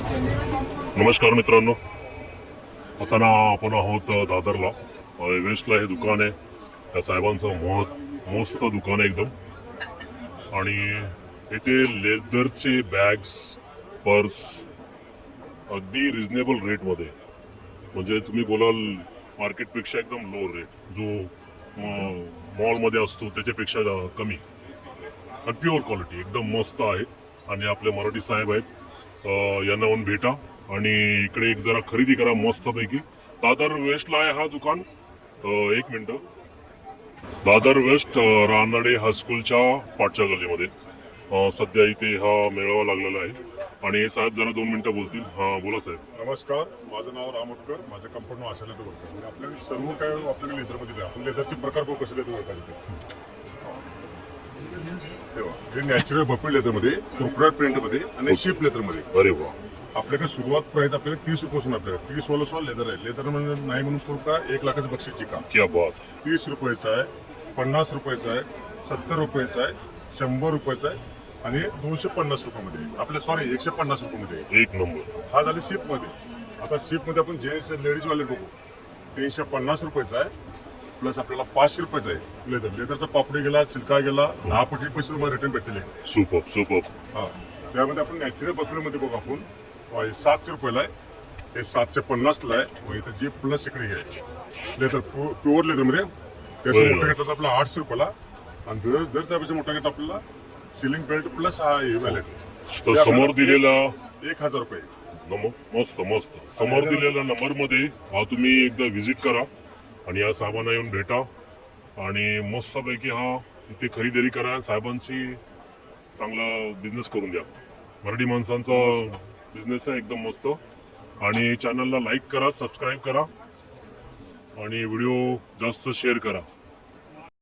नमस्कार मित्रांनो, आता ना आपण आहोत दादरला. वेस्टला हे दुकान आहे. त्या साहेबांचं मस्त दुकान आहे एकदम. आणि इथे लेदरचे बॅग्स, पर्स अगदी रिझनेबल रेटमध्ये, म्हणजे तुम्ही बोलाल मार्केटपेक्षा एकदम लो रेट, जो मॉलमध्ये असतो त्याच्यापेक्षा कमी आणि प्युअर क्वालिटी एकदम मस्त आहे. आणि आपले मराठी साहेब आहेत, यांना येऊन भेटा आणि इकडे एक जरा खरेदी करा मस्तपैकी. दादर वेस्टला आहे हा दुकान. एक मिनिट, दादर वेस्ट रानडे हायस्कूलच्या पाठच्या गल्लीमध्ये सध्या इथे हा मेळावा लागलेला आहे. आणि हे साहेब जरा 2 मिनिटं बोलतील. हा बोला साहेब. नमस्कार, माझं नाव रामोटकर, माझं कंपनी नाव आशा लेदर वर्कर. म्हणजे आपल्याकडे सर्व काय आपल्याकडे लेदरमध्ये आपण लेदरचे प्रकार बघू कसे लेदर वर्कर तेव्हा हे नॅचरल बफेट लेदरमध्ये, कुरकुरा प्रिंटमध्ये आणि शिप लेदरमध्ये. अरे वा, आपल्याकडे सुरुवात प्राइस आपल्याला 30 रुपयापासून, आपल्याकडे 30 लेदर आहे. लेदर म्हणजे नाही म्हणून कुरका 1 लाखाचं बक्षीस चिका. क्या बात. 30 रुपयाचा आहे, 50 रुपयाचा आहे, 70 रुपयाचा आहे, 100 रुपयाचा आहे आणि 250 रुपयामध्ये. आपल्या 150 रुपयामध्ये एक नंबर. हा झाले शिप मध्ये. आता शिप मध्ये आपण जेंट्स लेडीज वाले बघू. 350 रुपयाचा आहे, प्लस आपल्याला 500 रुपयाचा आहे लेदरचा. पापडी गेला, चिलका गेला, 10 पटी पैसे तुम्हाला रिटर्न भेटले. सुपर. हा, त्यामध्ये आपण नॅचरल बफेटमध्ये बघू. आपण 700 रुपयाला आहे, हे 750ला आहे. इथं जे प्लस इकडे आहे लेदर, प्युअर लेदरमध्ये, त्याचं मोठं घेतलं आपल्याला 800 रुपयाला. आणि जर त्यापेक्षा मोठा घेतला आपल्याला सिलिंग बेल्ट प्लस हा वॅलेट, तर समोर दिलेला 1000 रुपये. मस्त समोर दिलेल्या नंबर मध्ये हा तुम्ही एकदा व्हिजिट करा आणि या साहेबांना येऊन भेटा आणि मस्तपैकी हा इथे खरेदी करा. साहेबांची चांगला बिझनेस करून द्या. मराठी माणसांचा बिझनेस आहे एकदम मस्त. आणि चॅनलला लाईक करा, सबस्क्राईब करा आणि व्हिडिओ जास्त शेअर करा.